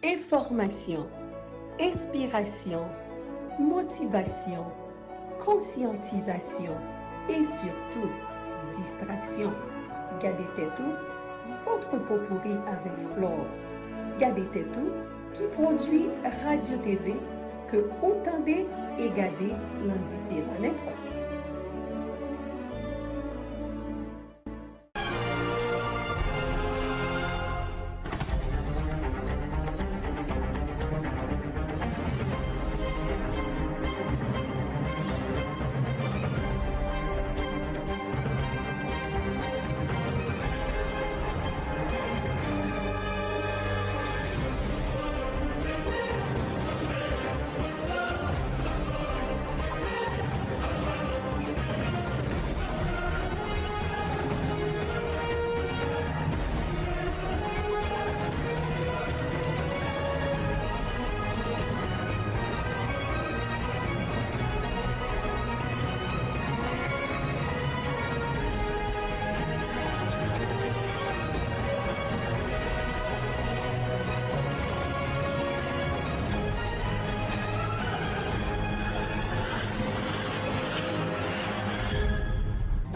Information, inspiration, motivation, conscientisation et surtout distraction. Gade Tet, votre potpourri avec Flore. Gade Tet, qui produit Radio TV que vous entendez et gardez l'indifférent network.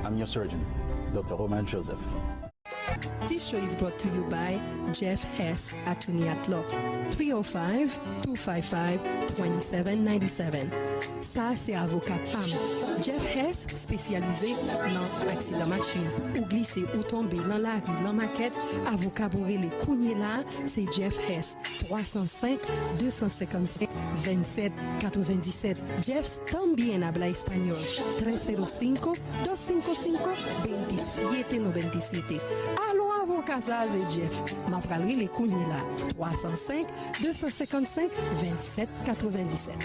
I'm your surgeon, Dr. Roman Joseph. This show is brought to you by Jeff Hess, Attorney at Law, 305-255-2797. Ça, c'est avocat PAM. Jeff Hess, spécialisé dans accident machine. Ou glisser ou tomber dans la rue, dans maquette, avocat pour les cougner là, c'est Jeff Hess, 305-255-2797. Jeff también habla español, 305-255-2797. Allo avocat et Jeff, ma pralerie les cougner là, 305-255-2797.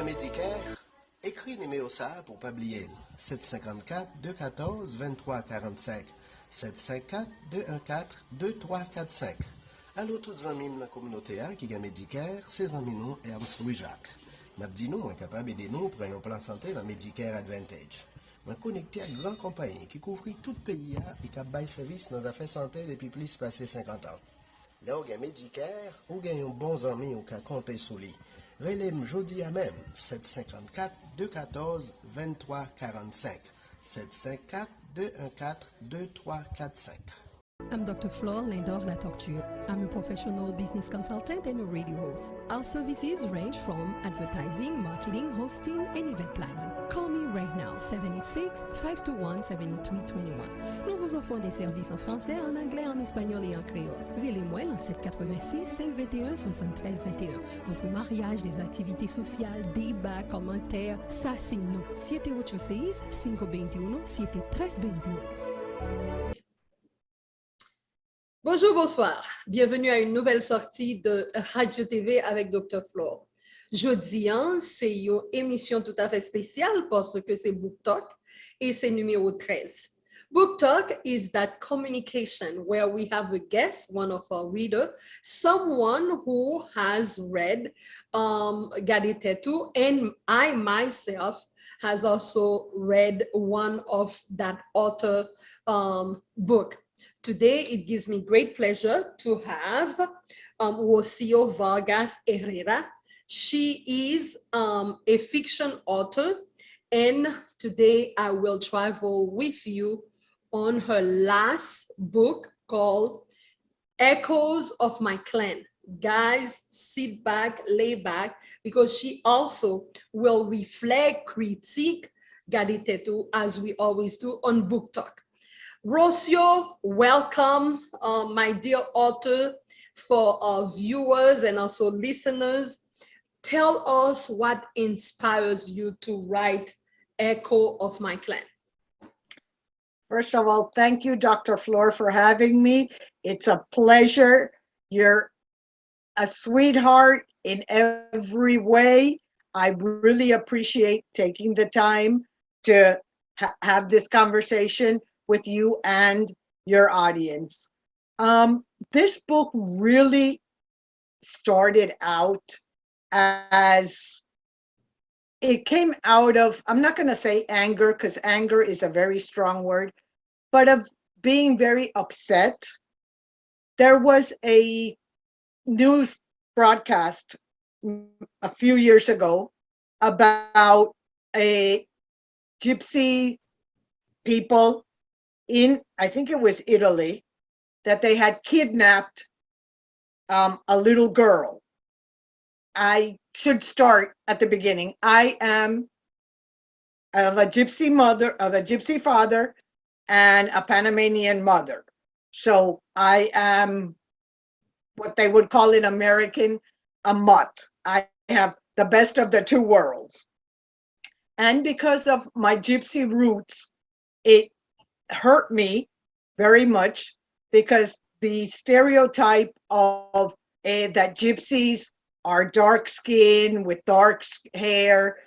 Médicare, écris numéro ça pour pas oublier. 754-214-2345. 754-214-2345. Allô, tous les amis de la communauté qui ont Médicare, ces amis nous et Ernst Louis-Jacques. M'a dit nous, est capable d'aider nous pour un plan santé dans Medicare Advantage. M'a connecté à une grande compagnie qui couvre tout le pays et qui a bail service dans les affaires santé depuis plus de 50 ans. Là, où il y a Medicare, où il y a un bon ami qui a compté sur lui. Relève jeudi à même 754-214-2345. 754-214-2345. I'm Dr. Flore Lindor-Latortue. I'm a professional business consultant and a radio host. Our services range from advertising, marketing, hosting, and event planning. Call me right now, 786-521-7321. Nous vous offrons des services en français, en anglais, en espagnol et en créole. Relez-moi en 786-521-7321. Votre mariage, des activités sociales, débats, commentaires, ça c'est nous. 786-521-7321. Bonjour, bonsoir. Bienvenue à une nouvelle sortie de Radio TV avec Dr. Flore. Jeudi, c'est une émission tout à fait spéciale parce que c'est Book Talk et c'est numéro 13. Book Talk is that communication where we have a guest, one of our readers, someone who has read Gade Tet, and I myself has also read one of that author book. Today, it gives me great pleasure to have Rocio Vargas Herrera. She is a fiction author, and today I will travel with you on her last book called Echoes of My Clan. Guys, sit back, lay back, because she also will reflect, critique Gade Tet as we always do on Book Talk. Rocio, welcome, my dear author, for our viewers and also listeners. Tell us what inspires you to write Echo of My Clan. First of all, thank you, Dr. Flore, for having me. It's a pleasure. You're a sweetheart in every way. I really appreciate taking the time to have this conversation with you and your audience. This book really started out as, it came out of, I'm not going to say anger, because anger is a very strong word, but of being very upset there was a news broadcast a few years ago about a gypsy people in, I think it was Italy, that they had kidnapped a little girl. I should start at the beginning. I am of a gypsy mother, of a gypsy father, and a Panamanian mother. So I am what they would call in American a mutt. I have the best of the two worlds. And because of my gypsy roots, it hurt me very much because the stereotype of that gypsies are dark skinned with dark hair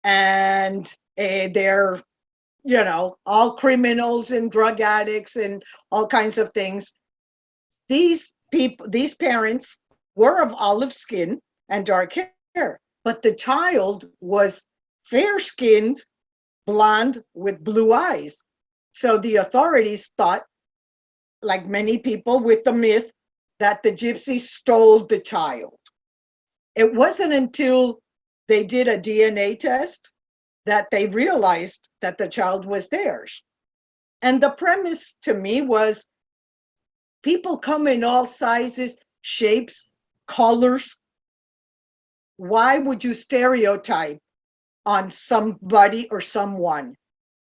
and they're, you know, all criminals and drug addicts and all kinds of things. These people, these parents were of olive skin and dark hair, but the child was fair skinned, blonde with blue eyes. So the authorities thought, like many people with the myth, that the gypsies stole the child. It wasn't until they did a DNA test that they realized that the child was theirs. And the premise to me was people come in all sizes, shapes, colors. Why would you stereotype on somebody or someone?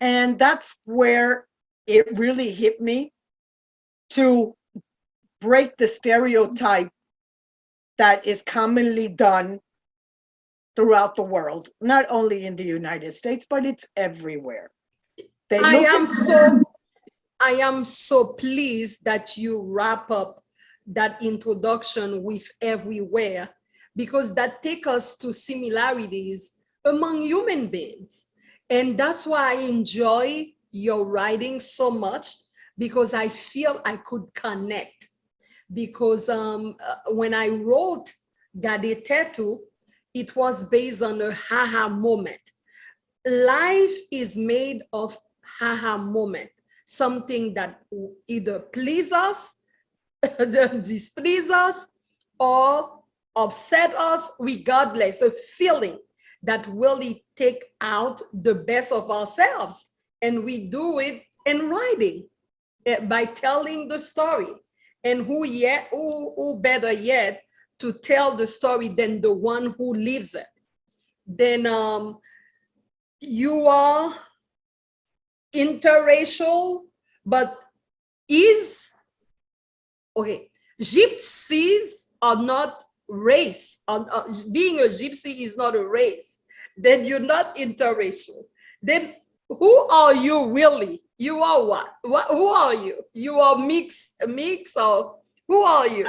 And that's where it really hit me, to break the stereotype that is commonly done throughout the world, not only in the United States, but it's everywhere. I am so pleased that you wrap up that introduction with everywhere, because that takes us to similarities among human beings. And that's why I enjoy your writing so much, because I feel I could connect. Because when I wrote Gade Tet, it was based on a haha moment. Life is made of haha moment, something that either please us, displease us, or upset us, regardless, a feeling that really take out the best of ourselves. And we do it in writing, by telling the story. And who better yet to tell the story than the one who lives it? Then you are interracial, but is okay. Gypsies are not race. Being a gypsy is not a race. Then you're not interracial. Then who are you really? You are what? Who are you? You are a mix of who are you?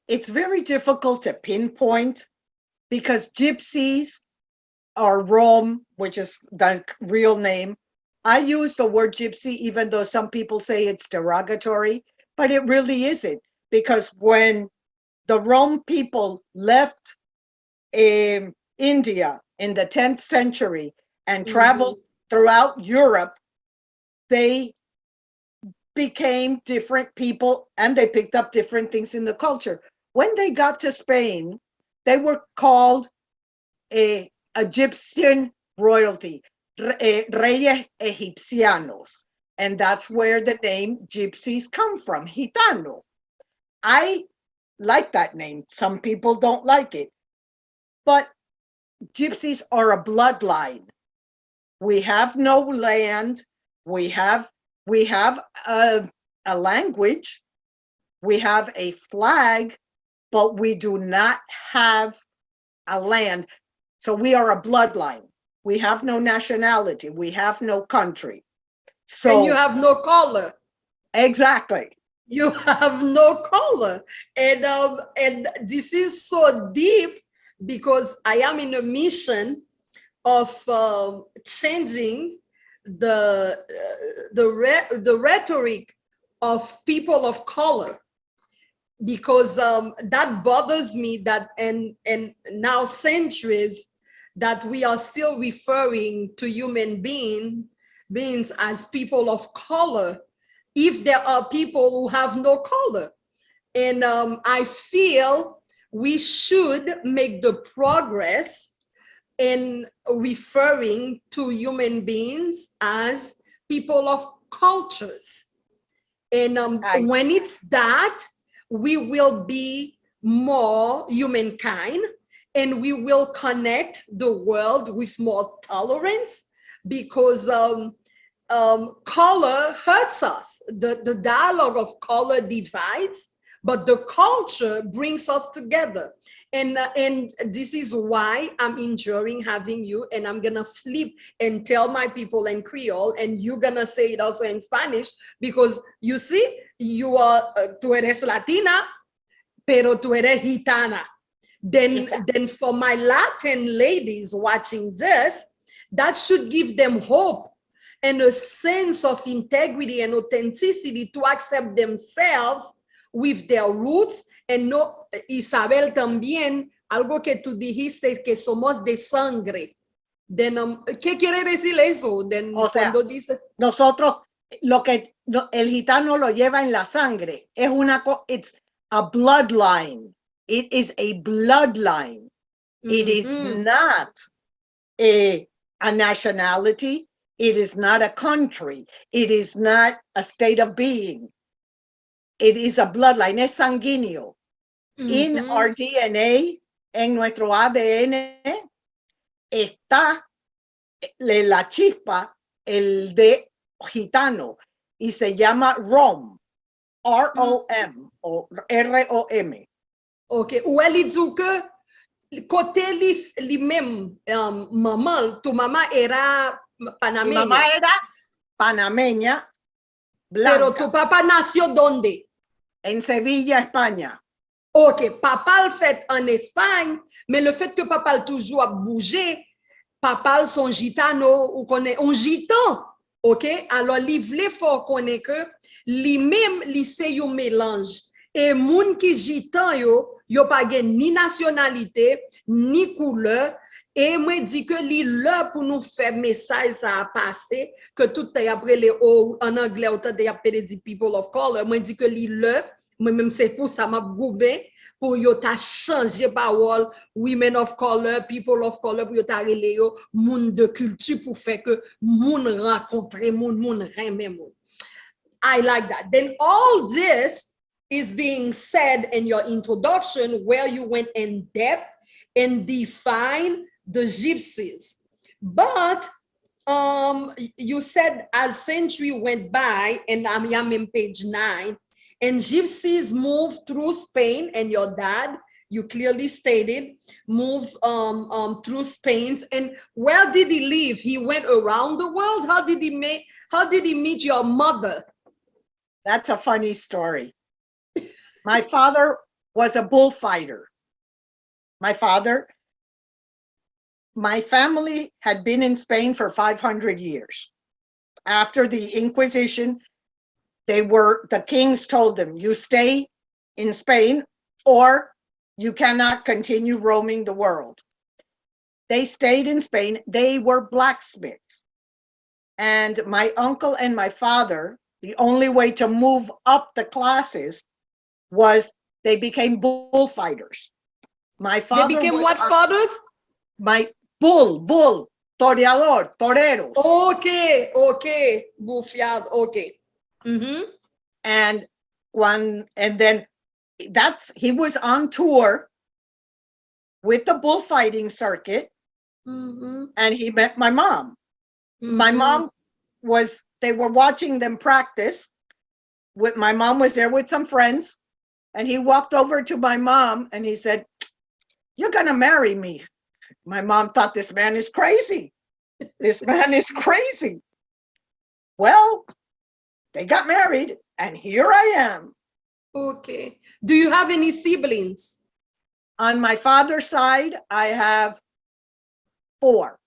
It's very difficult to pinpoint because gypsies are Rom, which is the real name. I use the word gypsy, even though some people say it's derogatory, but it really isn't, because when the Rom people left India in the 10th century and traveled throughout Europe, they became different people and they picked up different things in the culture. When they got to Spain, they were called a Egyptian royalty, Reyes Egipcianos. And that's where the name gypsies come from, Gitano. I like that name. Some people don't like it. But gypsies are a bloodline. We have no land. We have a language. We have a flag, but we do not have a land. So we are a bloodline. We have no nationality. We have no country. So, and you have no color. Exactly. You have no color. And this is so deep, because I am in a mission of changing the rhetoric of people of color, because that bothers me, that and now centuries that we are still referring to human beings as people of color, if there are people who have no color. And I feel we should make the progress in referring to human beings as people of cultures. And when it's that, we will be more humankind and we will connect the world with more tolerance because color hurts us. The dialogue of color divides, but the culture brings us together. And this is why I'm enjoying having you, and I'm gonna flip and tell my people in Creole, and you're gonna say it also in Spanish, because you see, you are, tú eres Latina, pero tú eres Gitana. Then for my Latin ladies watching this, that should give them hope and a sense of integrity and authenticity to accept themselves with their roots. And no, Isabel, también, algo que tú dijiste, que somos de sangre. ¿Qué quiere decir eso? O sea, cuando dice... nosotros, lo que el gitano lo lleva en la sangre, es it's a bloodline. It is a bloodline. It is not a nationality. It is not a country. It is not a state of being. It is a bloodline. Es sanguíneo. In our DNA, en nuestro ADN, está la chispa, el de gitano, y se llama ROM. R-O-M o R-O-M. Ok, ou elle dit que côté li même maman, tu mamá era panameña. Mi mamá era panameña, blanca. Pero tu papá nació ¿dónde? En Sevilla, España. Ok, papa le fait en Espagne, mais le fait que papa le toujours a bougé, papa son gitano ou connaît un gitan. Ok, alors li vle faut connaît que li même li c'est un mélange. Et moun qui gitan yo pa gen ni nationalité, ni couleur. Et moi dis que li là pour nous faire message ça a passé, que tout après les en anglais autant de appelé dit people of color. Moi dis que li là, moi même c'est pour ça m'a goubé pour yo ta changer parole women of color, people of color pour yo ta relé yo moun de culture pour faire que moun rencontre moun reme moun. I like that. Then all this is being said in your introduction where you went in depth and define the gypsies. But you said as century went by, and I'm in page 9, and gypsies moved through Spain, and your dad, you clearly stated, moved through Spain. And where did he live? He went around the world. How did he meet your mother? That's a funny story. My father was a bullfighter. My family had been in Spain for 500 years. After the Inquisition, the kings told them, you stay in Spain or you cannot continue roaming the world. They stayed in Spain. They were blacksmiths. And my uncle and my father, the only way to move up the classes was they became bullfighters. My father they became what fathers? My bull, toreador, toreros. Okay, bufiado, okay. And then he was on tour with the bullfighting circuit, and he met my mom. My mom they were watching them practice. My mom was there with some friends, and he walked over to my mom and he said, "You're gonna marry me." My mom thought, this man is crazy. This man is crazy. Well, they got married, and here I am. Okay. Do you have any siblings? On my father's side, I have 4.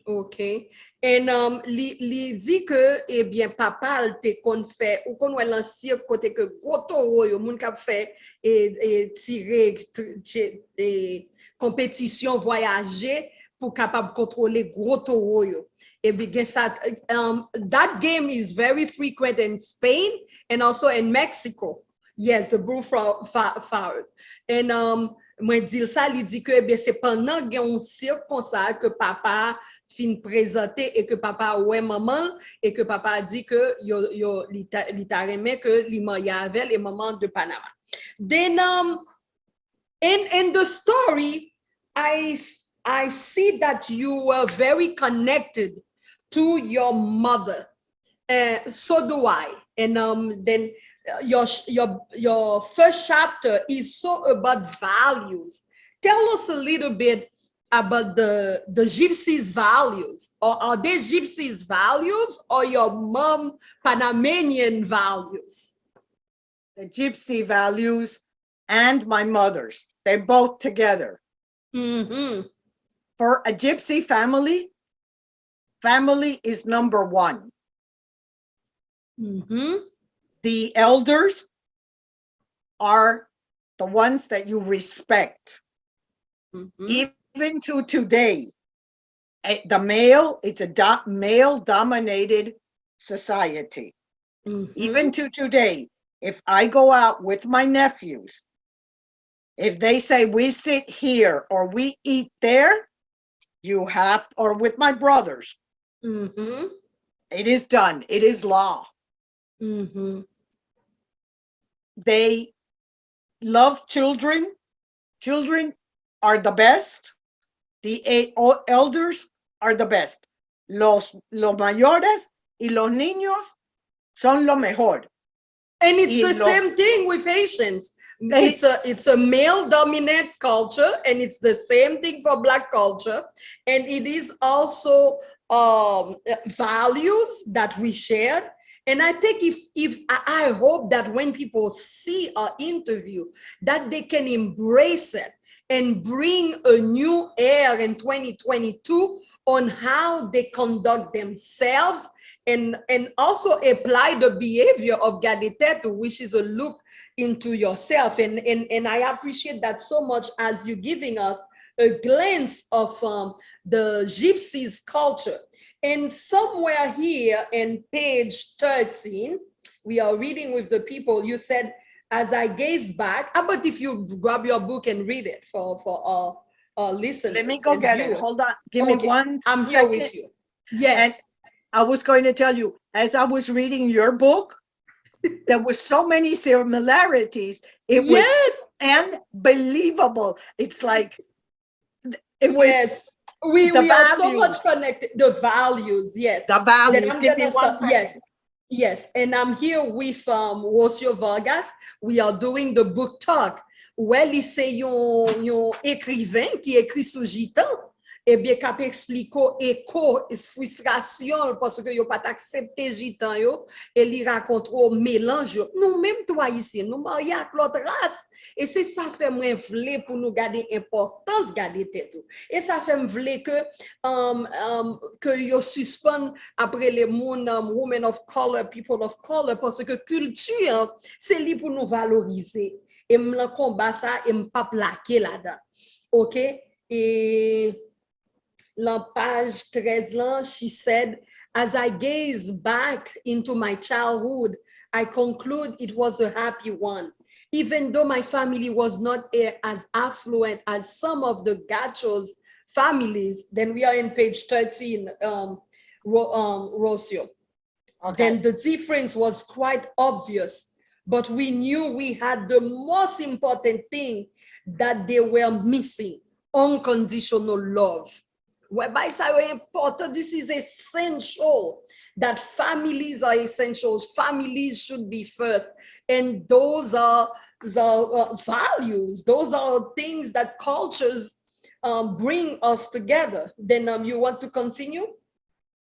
Okay. And li dit que eh bien papa te kon fait ou kon wè lan sir côté que gros taureau yo moun k'ap fait et tirer compétition voyager pour capable contrôler gros taureau yo. That game is very frequent in Spain and also in Mexico. Yes, the bullfrog. And moi dire ça, il dit que c'est pendant un cirque comme ça que papa fin présenté et que papa ouais maman et que papa dit que il t'a aimé que il marié avec les mamans de Panama. Then in the story, I see that you were very connected to your mother. So do I. And then your first chapter is so about values. Tell us a little bit about the Gypsy's values. Or are they Gypsy's values or your mom Panamanian values? The Gypsy values and my mother's. They're both together. Mm-hmm. For a Gypsy family, family is number one. Mm-hmm. The elders are the ones that you respect. Mm-hmm. Even to today, the male, it's a male-dominated society. Mm-hmm. Even to today, if I go out with my nephews, if they say we sit here or we eat there, you have, or with my brothers, Mm-hmm. it is done. It is law. Mm-hmm. They love children. Children are the best. The elders are the best. Los mayores y los niños son lo mejor. And it's the same thing with Haitians. It's a male dominant culture, and it's the same thing for Black culture. And it is also values that we shared. And I think if I hope that when people see our interview, that they can embrace it and bring a new air in 2022 on how they conduct themselves and also apply the behavior of Gade Tet, which is a look into yourself. And I appreciate that so much as you giving us a glance of the Gypsies culture. And somewhere here in page 13, we are reading with the people, you said, as I gaze back, how about if you grab your book and read it for our listeners? Let me go get it. Hold on. Give me 1 I'm second. here with you. Yes. And I was going to tell you, as I was reading your book, there were so many similarities. It was unbelievable. It's like, it was. Yes. We are so much connected. The values, yes. The values. Give me 1 second. Yes. Yes, and I'm here with Rocio Vargas. We are doing the book talk. Well, c'est yon écrivain qui écrit sous gitan. Eh bien, kap explico écho, frustration parce que yo pas accepté gitan yo, et li raconte au mélange yo. Nous même toi ici, nous mariés avec l'autre race. Et c'est ça fait moi vle pour nous garder importance garder tête. Et ça fait vle que yo suspend après les women of color, people of color parce que culture c'est li pour nous valoriser. Et me combat ça et me pas plaquer là-dedans. OK? Et la page 13 là, she said, as I gaze back into my childhood, I conclude it was a happy one. Even though my family was not as affluent as some of the gauchos families, then we are in page 13, Rocio. Okay. Then the difference was quite obvious, but we knew we had the most important thing that they were missing, unconditional love. Whereby it's important, this is essential, that families are essentials. Families should be first. And those are values. Those are things that cultures bring us together. Then you want to continue?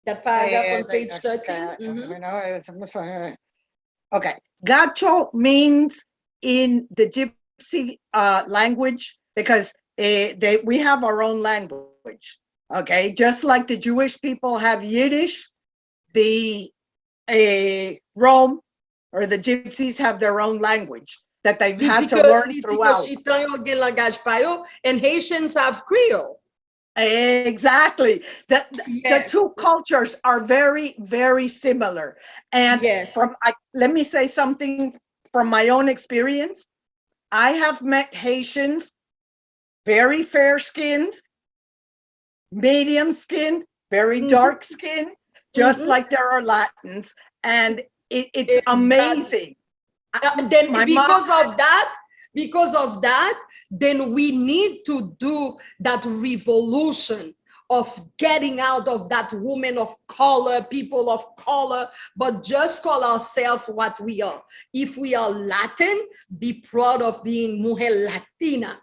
That paragraph on page 13? Mm-hmm. Okay. Gacho means in the Gypsy language, because we have our own language. Okay, just like the Jewish people have Yiddish, the Rome or the Gypsies have their own language that they've had to learn throughout. And Haitians have Creole. Exactly. The Yes. two cultures are very, very similar. And Yes. let me say something from my own experience. I have met Haitians, very fair skinned, medium skinned, very Mhm. dark skinned, just Mhm. like there are Latins. And it's Exactly. amazing. Then My mom, because of that, then we need to do that revolution of getting out of that woman of color, people of color, but just call ourselves what we are. If we are Latin, be proud of being mujer latina.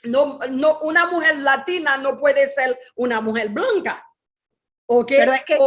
No, no, una mujer latina no puede ser una mujer blanca. ¿Ok? pero es que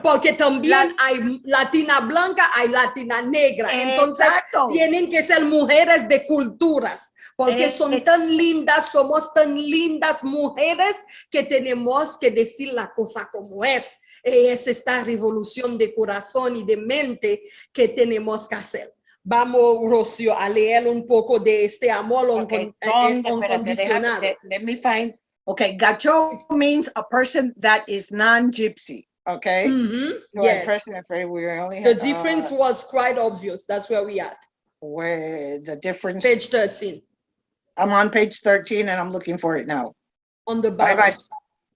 Porque también hay latina blanca, hay latina negra. Entonces, exacto. tienen que ser mujeres de culturas, porque son tan lindas, somos tan lindas mujeres que tenemos que decir la cosa como es. Es esta revolución de corazón y de mente que tenemos que hacer. Vamos, Rocio, a leer un poco de este amor Okay, incondicional. let me find. Okay, gacho means a person that is non-gypsy. Okay. Yes. We only The have, difference was quite obvious. That's where we at. where the difference. Page 13. I'm on page 13 and I'm looking for it now. On the bottom.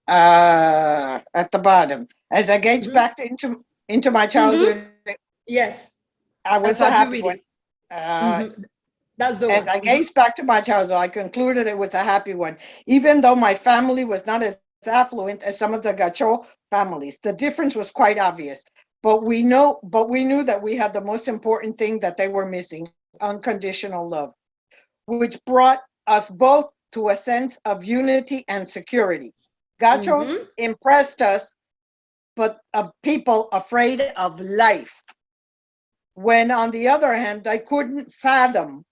At the bottom. As I gauge back into my childhood, Yes. I was That's a what happy you one. That's the As one. I gazed back to my childhood, I concluded it was a happy one, even though my family was not as affluent as some of the Gacho families. The difference was quite obvious, but we knew that we had the most important thing that they were missing: unconditional love, which brought us both to a sense of unity and security. Gachos impressed us, but of people afraid of life. When, on the other hand, they couldn't fathom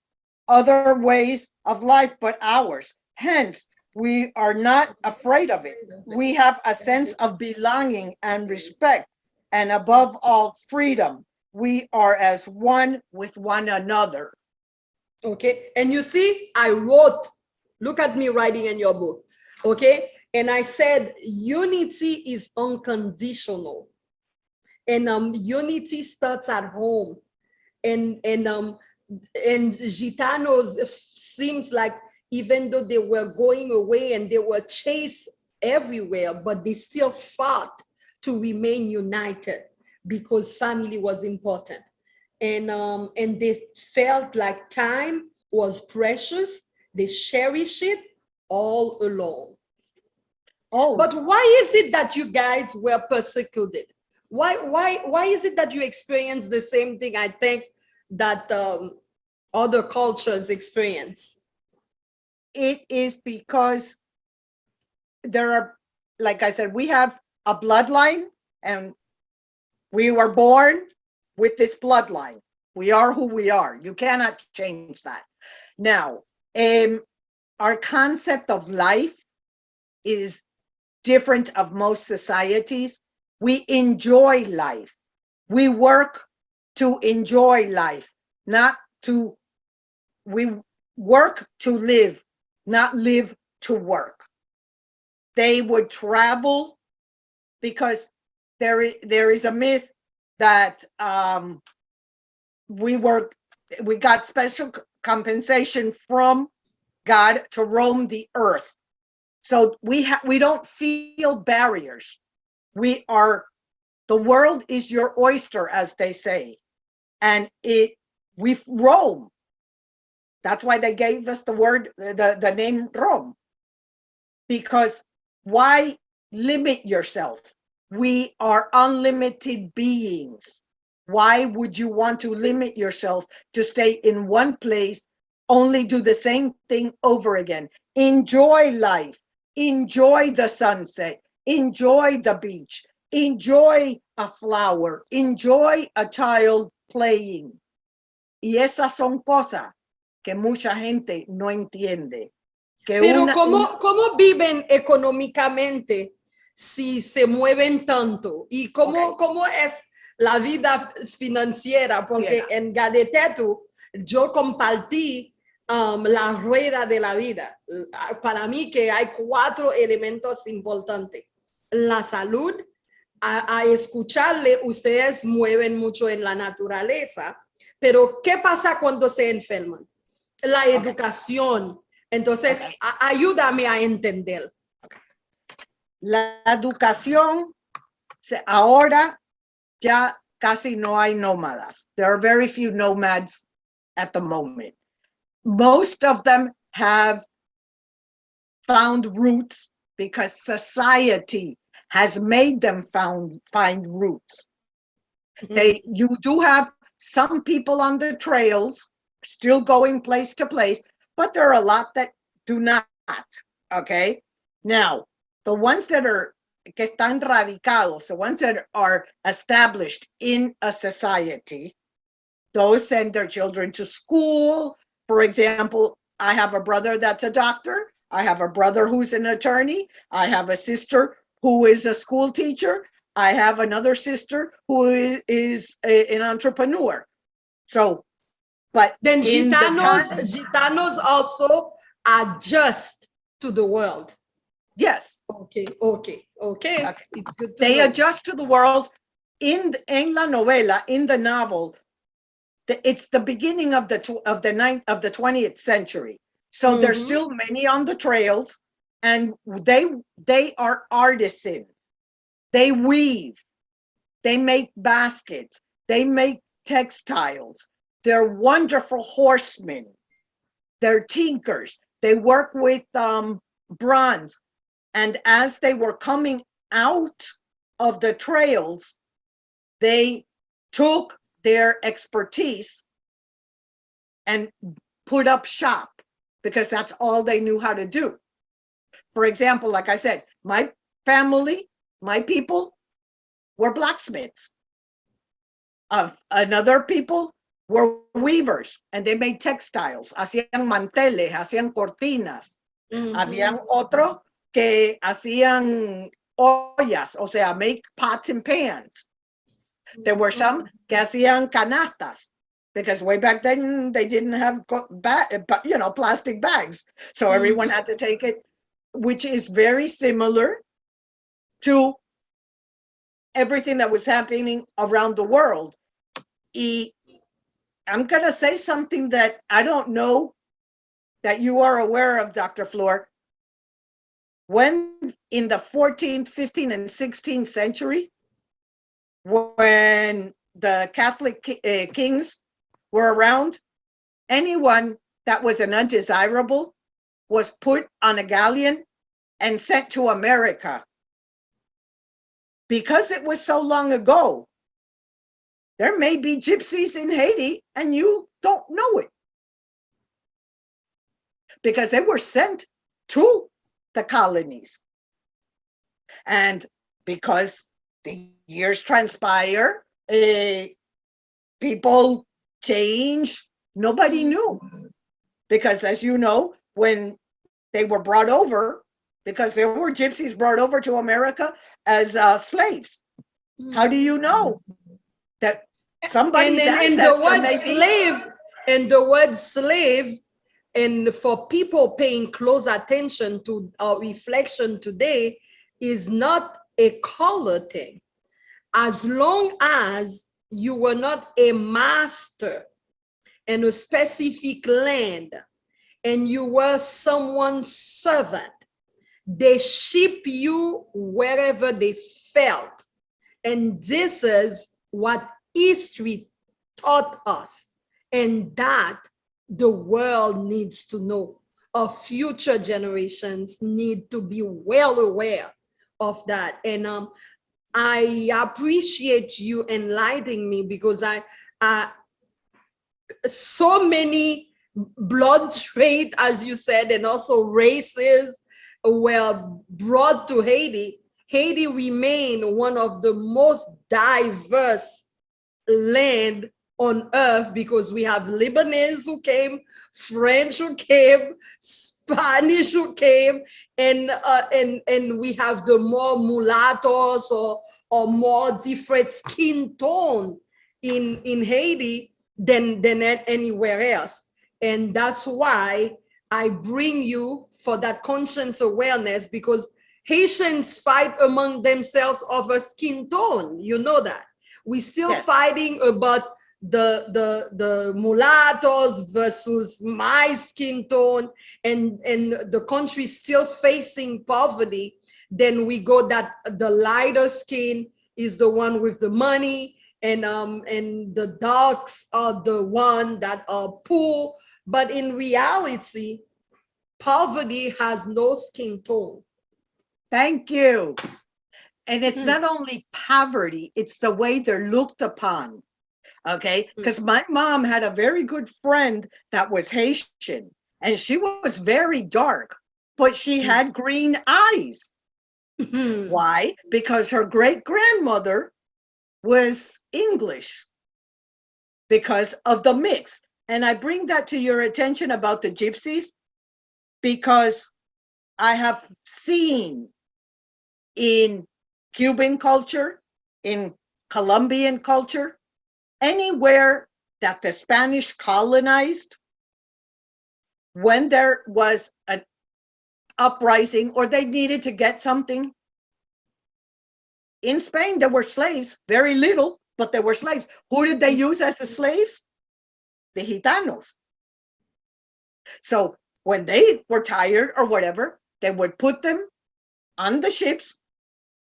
other ways of life but ours. Hence, we are not afraid of it. We have a sense of belonging and respect, and above all, freedom. We are as one with one another. Okay. And you see, I wrote, look at me writing in your book. Okay. And I said, unity is unconditional. And unity starts at home. And Gitanos seems like even though they were going away and they were chased everywhere, but they still fought to remain united because family was important. And they felt like time was precious. They cherished it all along. Oh, But why is it that you guys were persecuted? Why is it that you experienced the same thing? I think that other cultures experience. it is because there are, like I said, we have a bloodline, and we were born with this bloodline. We are who we are. You cannot change that. Now, our concept of life is different of most societies. We enjoy life. We work to enjoy life, not to, we work to live, not live to work. They would travel because there is a myth that we got special compensation from God to roam the earth. So we don't feel barriers. The world is your oyster, as they say, and we roam. That's why they gave us the name Rome. Because why limit yourself? We are unlimited beings. Why would you want to limit yourself to stay in one place, only do the same thing over again? Enjoy life. Enjoy the sunset. Enjoy the beach. Enjoy a flower. Enjoy a child playing. Y esas son cosas que mucha gente no entiende. Pero ¿cómo viven económicamente si se mueven tanto? ¿Y cómo es la vida financiera? Porque en Gade Tet yo compartí la rueda de la vida. Para mí que hay 4 elementos importantes. La salud, a escucharle, ustedes mueven mucho en la naturaleza, pero ¿qué pasa cuando se enferman? La educación. Entonces, ayúdame a entender. La educación, ahora ya casi no hay nómadas. There are very few nomads at the moment. Most of them have found roots because society has made them find roots. You do have some people on the trails still going place to place, but there are a lot that do not. Okay. Now, the ones that are que están radicados, the ones that are established in a society, those send their children to school. For example, I have a brother that's a doctor. I have a brother who's an attorney. I have a sister who is a school teacher. I have another sister who is an entrepreneur. So, but then Gitanos also adjust to the world. Yes. Okay. It's good to They know. adjust to the world. In la novela, in the novel, it's the beginning of the 20th century. So there's still many on the trails, and they are artisans. They weave, they make baskets, they make textiles. They're wonderful horsemen. They're tinkers. They work with bronze. And as they were coming out of the trails, they took their expertise and put up shop because that's all they knew how to do. For example, like I said, my family, my people were blacksmiths. Another people were weavers, and they made textiles. Hacían manteles, hacían cortinas. Habían otro que hacían ollas, o sea, make pots and pans. There were some que hacían canastas, because way back then they didn't have plastic bags, so everyone had to take it, which is very similar to everything that was happening around the world. I'm going to say something that I don't know that you are aware of, Dr. Flor. When in the 14th, 15th, and 16th century, when the Catholic kings were around, anyone that was an undesirable was put on a galleon and sent to America. Because it was so long ago, there may be gypsies in Haiti and you don't know it. Because they were sent to the colonies. And because the years transpire, people change, nobody knew. Because as you know, when they were brought over, because there were gypsies brought over to America as slaves. How do you know that somebody's ancestor the word may slave, and the word slave, and for people paying close attention to our reflection today, is not a color thing. As long as you were not a master in a specific land and you were someone's servant, they ship you wherever they felt. And this is what history taught us, and that the world needs to know. Our future generations need to be well aware of that. And I appreciate you enlightening me, because so many blood trade, as you said, and also races were brought to Haiti. Haiti remained one of the most diverse land on earth, because we have Lebanese who came, French who came, Spanish who came, and we have the more mulattoes or more different skin tone in Haiti than anywhere else. And that's why I bring you for that conscience awareness, because Haitians fight among themselves over skin tone. You know that. We still fighting about the mulattoes versus my skin tone, and the country still facing poverty. Then we go that the lighter skin is the one with the money, and the darks are the one that are poor. But in reality, poverty has no skin tone. Thank you. And it's not only poverty, it's the way they're looked upon. Okay. Because my mom had a very good friend that was Haitian, and she was very dark, but she had green eyes. Why? Because her great grandmother was English, because of the mix. And I bring that to your attention about the gypsies, because I have seen in Cuban culture, in Colombian culture, anywhere that the Spanish colonized, when there was an uprising or they needed to get something. In Spain, there were slaves, very little, but there were slaves. Who did they use as the slaves? The Gitanos. So when they were tired or whatever, they would put them on the ships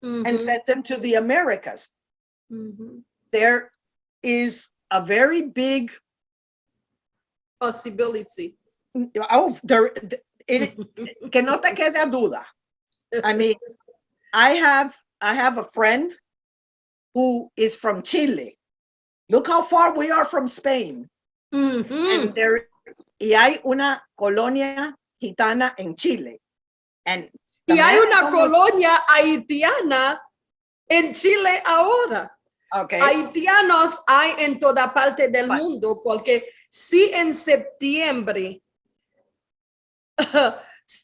and send them to the Americas. There is a very big possibility. Oh, que no te quede duda. I mean, I have a friend who is from Chile. Look how far we are from Spain. And hay una colonia gitana en Chile. Y hay una colonia haitiana en Chile ahora. Okay. Haitianos hay en toda parte del mundo, porque si en septiembre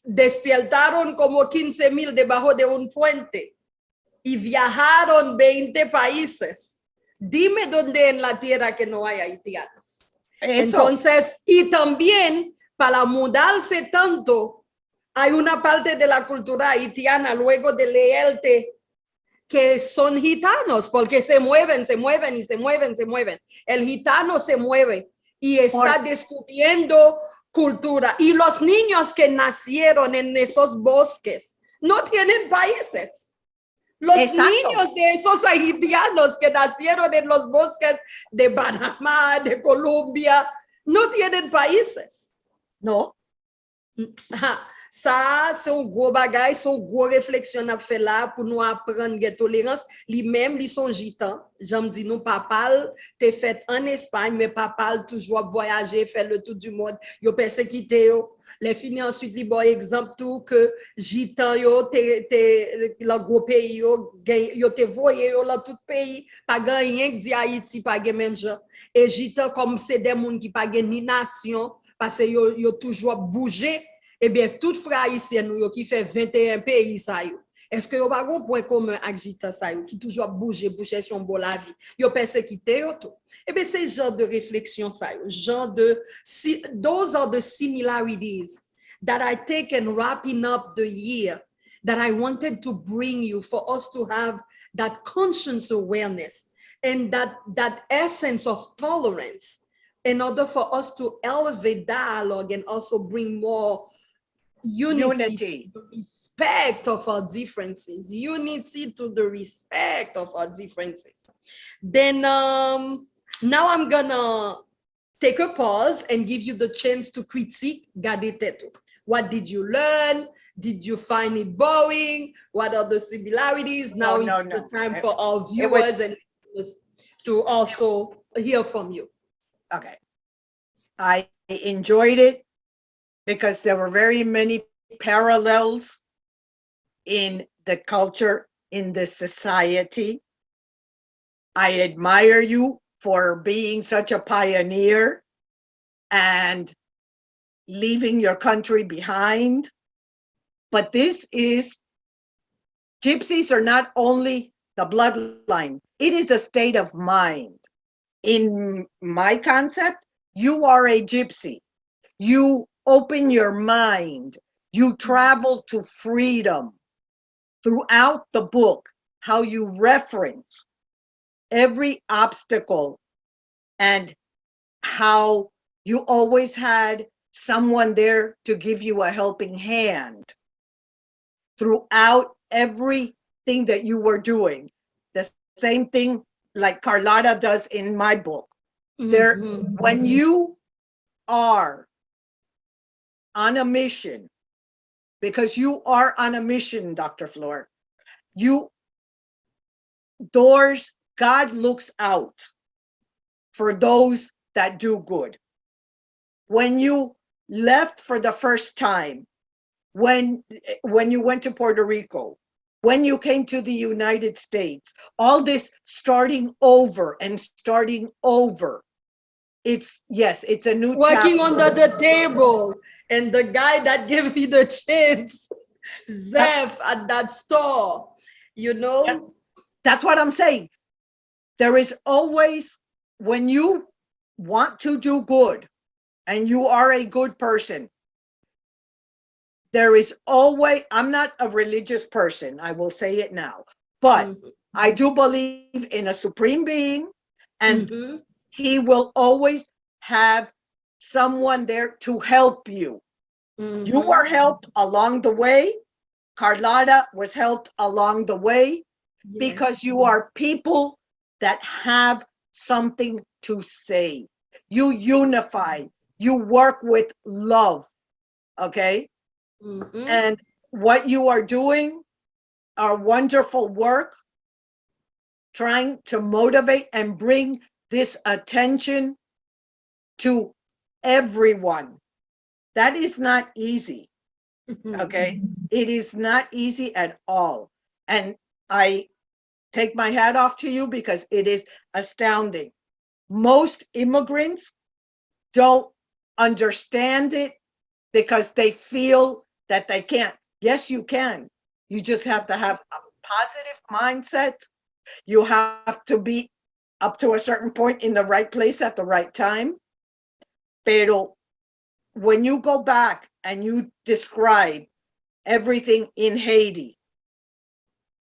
despiertaron como 15,000 debajo de un puente y viajaron 20 países. Dime dónde en la tierra que no hay haitianos. Entonces, y también para mudarse tanto, hay una parte de la cultura haitiana, luego de leerte, que son gitanos, porque se mueven y se mueven. El gitano se mueve y está descubriendo cultura. Y los niños que nacieron en esos bosques no tienen países. Los niños de esos haitianos que nacieron en los bosques de Panamá, de Colombia, no tienen países. No. Ça, c'est un gros bagay, c'est un gros réflexion à faire là pour nous apprendre la tolérance. Lui-même, ils sont gitans. J'aime dire, nous, papa, t'es fait en Espagne, mais papa, toujours voyager, faire le tour du monde. Yo persécuté, yo. Les finis ensuite, li bon exemple tout que gitan, yo, le gros pays, yo te voye, yo, dans tout pays, pas rien que dit Haïti, pas même gens. Et gitan, comme c'est des gens qui pas ni nation, parce que yo toujours bougé. Eh bien, tout frère haïtien nous qui fait 21 pays ça yo. Est-ce que yo pas un point commun avec Gita ça yo qui toujours bouger pour chercher un bon la vie. Yo persécuté yo tout. Eh bien, c'est genre de réflexion ça yo, genre de those are the similarities that I take in wrapping up the year that I wanted to bring you for us to have that conscious awareness and that essence of tolerance in order for us to elevate dialogue and also bring more unity. To the respect of our differences, unity to the respect of our differences. Then now I'm gonna take a pause and give you the chance to critique Gade Tet. What did you learn? Did you find it boring? What are the similarities? Now it's the time for our viewers and to also hear from you. Okay. I enjoyed it because there were very many parallels in the culture, in the society. I admire you for being such a pioneer and leaving your country behind. But this is, gypsies are not only the bloodline, it is a state of mind. In my concept, you are a gypsy. You open your mind. You travel to freedom. Throughout the book, how you reference every obstacle and how you always had someone there to give you a helping hand throughout everything that you were doing. The same thing like Carlotta does in my book. There, when you are on a mission, because you are on a mission, Dr. Flor, you doors, God looks out for those that do good. When you left for the first time, when you went to Puerto Rico, when you came to the United States, all this starting over and starting over. It's yes, it's a new Working chapter. under the table, and the guy that gave me the chance, Zeph, at that store, you know. That's what I'm saying. There is always, when you want to do good and you are a good person, there is always, I'm not a religious person, I will say it now, but I do believe in a supreme being, and he will always have someone there to help you. You were helped along the way. Carlotta was helped along the way because you are people that have something to say. You unify, you work with love, okay? And what you are doing are wonderful work, trying to motivate and bring this attention to everyone. That is not easy, okay? It is not easy at all. And I take my hat off to you because it is astounding. Most immigrants don't understand it because they feel that they can't. Yes, you can. You just have to have a positive mindset. You have to be up to a certain point in the right place at the right time. Pero when you go back and you describe everything in Haiti,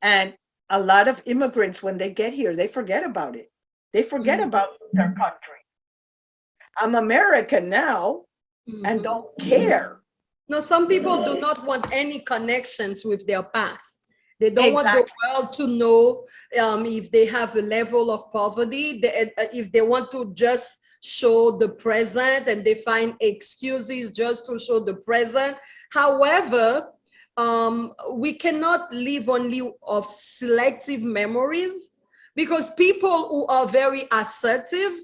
and a lot of immigrants, when they get here, they forget about it. They forget about their country. I'm American now and don't care. No, some people do not want any connections with their past. They don't want the world to know if they have a level of poverty, if they want to just show the present and they find excuses just to show the present. However, we cannot live only of selective memories, because people who are very assertive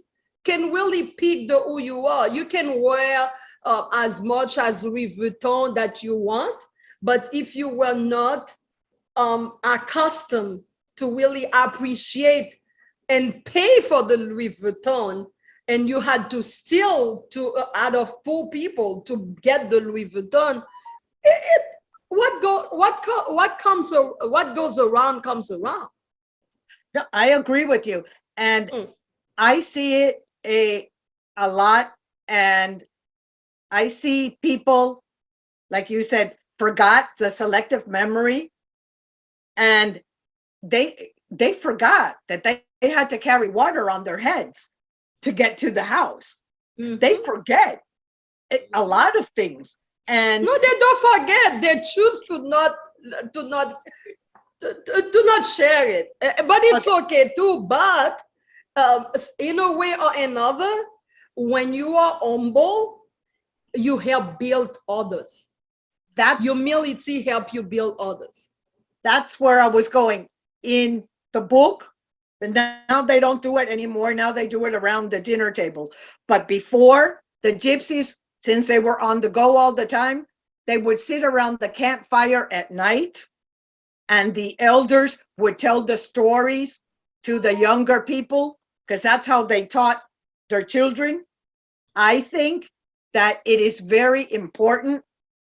can really pick the who you are. You can wear as much as Louis Vuitton that you want, but if you were not accustomed to really appreciate and pay for the Louis Vuitton, and you had to steal out of poor people to get the Louis Vuitton, what goes around comes around. No, I agree with you, and I see it a lot, and I see people, like you said, forgot the selective memory, and they forgot that they had to carry water on their heads to get to the house. They forget a lot of things, and no, they don't forget. They choose to not share it, but it's okay too. But in a way or another, when you are humble, you help build others. That humility help you build others. That's where I was going in the book. And now they don't do it anymore. Now they do it around the dinner table. But before, the gypsies, since they were on the go all the time, they would sit around the campfire at night, and the elders would tell the stories to the younger people, because that's how they taught their children. I think that it is very important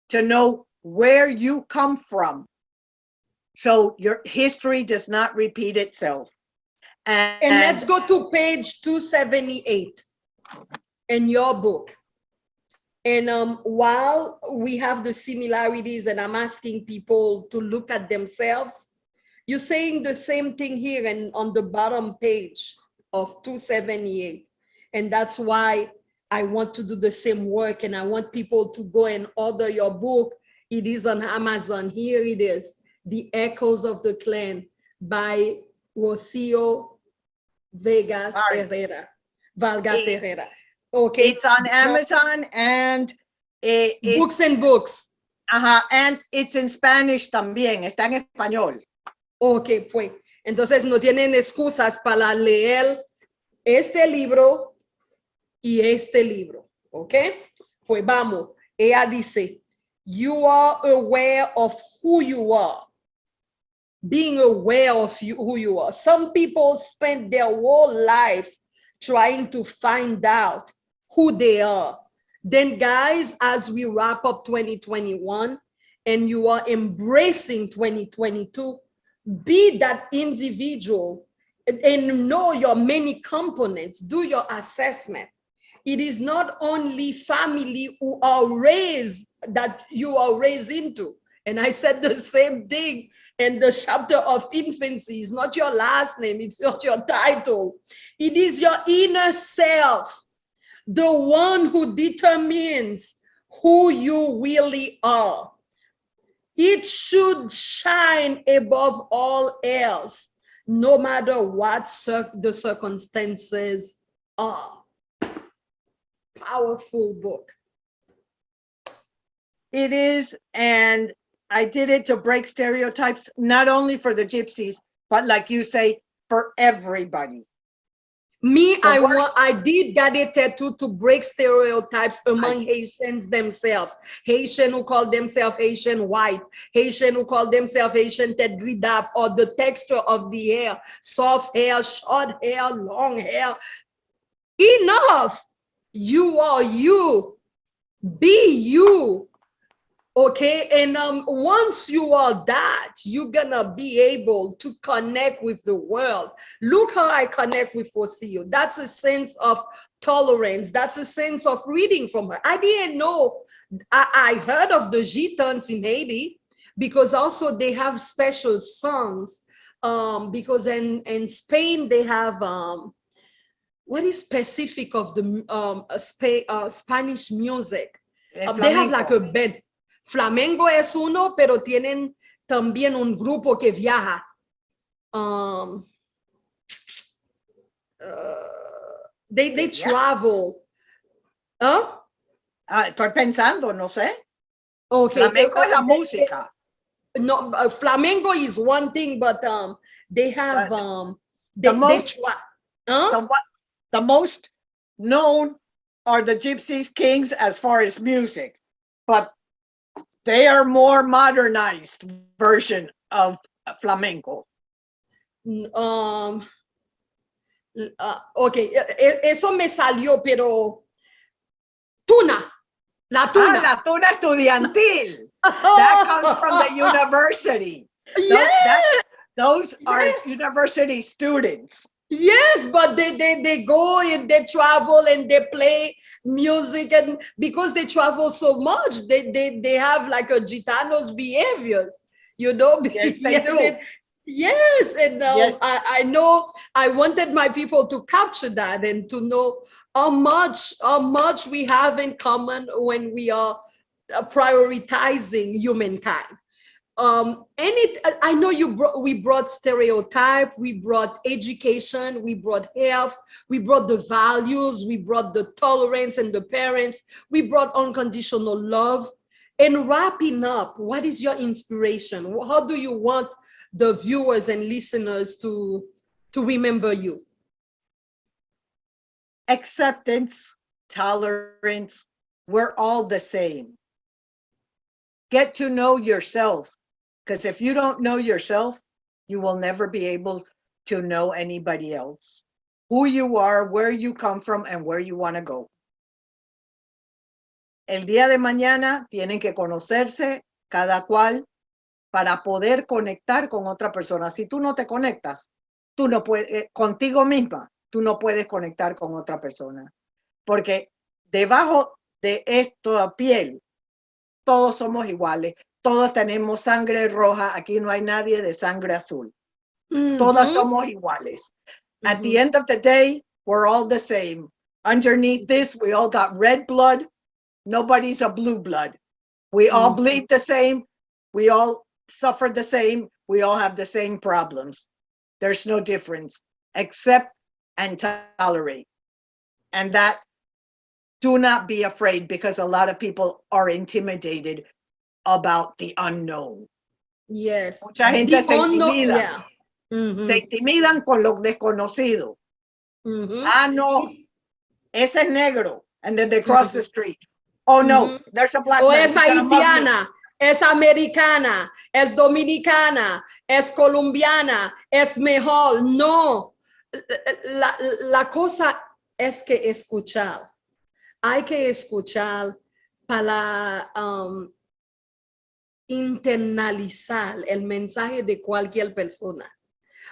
to know where you come from, so your history does not repeat itself. And let's go to page 278 in your book. And while we have the similarities and I'm asking people to look at themselves, you're saying the same thing here and on the bottom page of 278. And that's why I want to do the same work and I want people to go and order your book. It is on Amazon. Here it is, The Echoes of the Clan by Rocio Vargas Herrera. Vargas Herrera. Okay. It's on Amazon and Books and Books. And it's in Spanish también, está en español. Ok, pues, entonces no tienen excusas para leer este libro y este libro, ok? Pues vamos, ella dice, you are aware of who you are. Being aware of who you are. Some people spend their whole life trying to find out who they are. Then guys, as we wrap up 2021 and you are embracing 2022, be that individual and know your many components, do your assessment. It is not only family who are raised that you are raised into. And I said the same thing in the chapter of infancy. It's not your last name, it's not your title. It is your inner self, the one who determines who you really are. It should shine above all else, no matter what the circumstances are. Powerful book. It is, and I did it to break stereotypes, not only for the gypsies, but like you say, for everybody. Me, I did Gade Tet to break stereotypes among Haitians themselves. Haitian who call themselves Haitian white, Haitian who call themselves Haitian tête gris, or the texture of the hair, soft hair, short hair, long hair. Enough. You are you. Be you. Okay, and once you are that, you're gonna be able to connect with the world. Look how I connect with Rocio. That's a sense of tolerance. That's a sense of reading from her. I didn't know. I heard of the Gitans in Haiti because also they have special songs. Because in Spain they have what is specific of the Spanish music? They have like a band. Flamenco es uno, pero tienen también un grupo que viaja. They travel. ¿Ah? Estoy pensando, no sé. Okay. Flamenco es la música. No, flamenco is one thing, but they have the most known are the Gypsies Kings as far as music, but they are more modernized version of flamenco. Okay, eso me salió, pero tuna, la tuna. La tuna estudiantil. That comes from the university. Those are university students. Yes, but they go and they travel and they play music, and because they travel so much, they have like a Gitanos behaviors, you know. Yes, they do. Yes, and yes. I know I wanted my people to capture that and to know how much we have in common when we are prioritizing humankind. I know we brought stereotype, we brought education, we brought health, we brought the values, we brought the tolerance and the parents, we brought unconditional love. And wrapping up, what is your inspiration? How do you want the viewers and listeners to remember you? Acceptance, tolerance, we're all the same. Get to know yourself. Because if you don't know yourself, you will never be able to know anybody else. Who you are, where you come from, and where you want to go. El día de mañana tienen que conocerse cada cual para poder conectar con otra persona. Si tú no te conectas, tú no puedes, contigo misma, tú no puedes conectar con otra persona. Porque debajo de esta piel, todos somos iguales. Todos tenemos sangre roja. Aquí no hay nadie de sangre azul. Todos somos iguales. At the end of the day, we're all the same. Underneath this, we all got red blood. Nobody's a blue blood. We all bleed the same. We all suffer the same. We all have the same problems. There's no difference. Accept and tolerate. And that, do not be afraid, because a lot of people are intimidated about the unknown. Yes. Mucha gente The se unknown, intimida. yeah. Se intimidan con lo desconocido. Ah, no, ese es negro. And then they cross the street. Oh, no, there's a black O man. es He's gonna mug me. haitiana, es americana, es dominicana, es colombiana, es mejor. No, la cosa es que escuchar. Hay que escuchar para internalizar el mensaje de cualquier persona.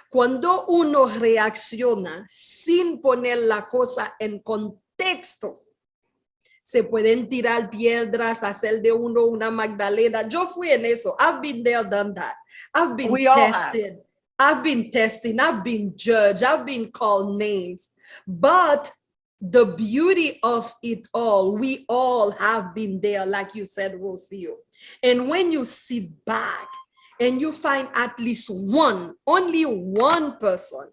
Cuando uno reacciona sin poner la cosa en contexto, se pueden tirar piedras, hacer de uno una Magdalena. Yo fui en eso. I've been there, done that. I've been tested. I've been tested. I've been judged. I've been called names. But the beauty of it all, we all have been there, like you said, Rocio. And when you sit back and you find at least one, only one person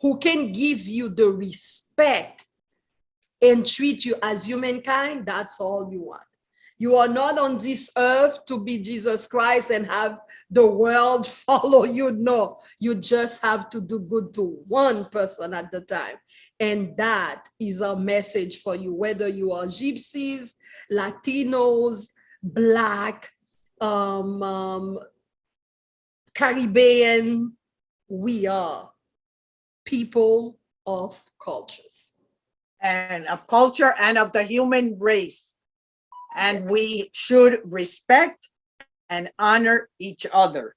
who can give you the respect and treat you as humankind, that's all you want. You are not on this earth to be Jesus Christ and have the world follow you. No, you just have to do good to one person at the time. And that is a message for you, whether you are Gypsies, Latinos, Black, Caribbean, we are people of cultures. And of culture and of the human race. And we should respect and honor each other.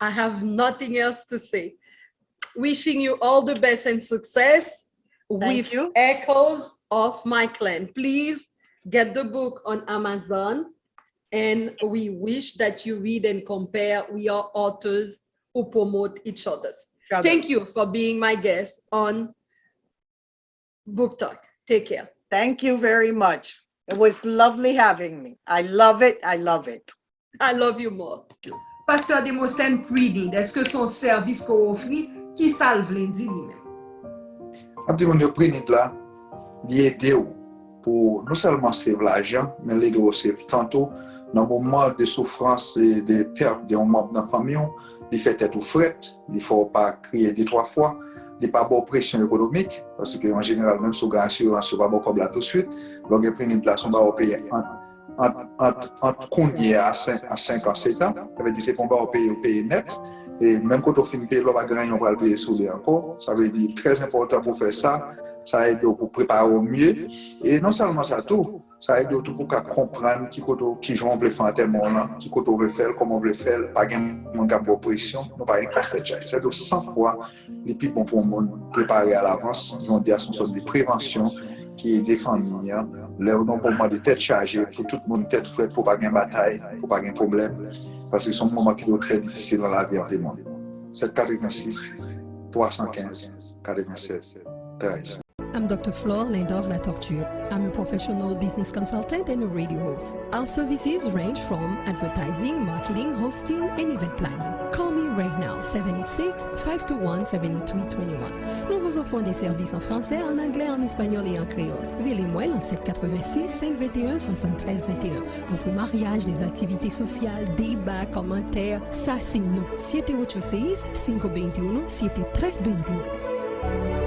I have nothing else to say. Wishing you all the best and success with Echoes of My Clan. Please get the book on Amazon, and we wish that you read and compare. We are authors who promote each other's. Thank you for being my guest on Book Talk. Take care. Thank you very much. It was lovely having me. I love it. I love it. I love you more. Pasteur Demosthène Pre-Need, est-ce que son service qu'on offre, qui salve lundi lui-même? Abdi Pre-Need là, il aide pour non seulement sauver l'argent, mais l'aider aussi tantôt dans le moment de souffrance et de perte d'un membre de la famille, il fait tête ou fret, il ne faut pas crier 2-3 fois, il n'y a pas de pression économique, parce qu'en général, même si on a assurance, on ne va pas comme là tout de suite, donc il y a une place, on va payer entre combien à 5 ans, 7 ans, ça veut dire que c'est qu'on va payer net, et même quand on finit de payer, on va gagner, on va le payer sous encore, ça veut dire très important pour faire ça, ça aide pour préparer au mieux, et non seulement ça tout, ça aide tout pour comprendre qui joue on veut faire tellement là, qui on veut faire, comment on veut faire, pas de cap pression, non pas un casse-tête. C'est donc 100 fois les plus bons pour le monde préparer à l'avance, ils ont dit à son sorte de prévention qui est des familles, leur non pour moi de tête chargée, pour tout le monde tête prête pour pas gagner bataille, pour pas gagner problème, parce que c'est un moment qui est très difficile dans la vie de monde. 786 315 87 13. I'm Dr. Flor Lindor-Latortue. I'm a professional business consultant and a radio host. Our services range from advertising, marketing, hosting, and event planning. Call me right now, 786-521-7321. Nous vous offrons des services en français, en anglais, en espagnol et en créole. Relez-moi en 786-521-7321. Votre mariage, des activités sociales, débats, commentaires, ça c'est nous. 786-521-7321.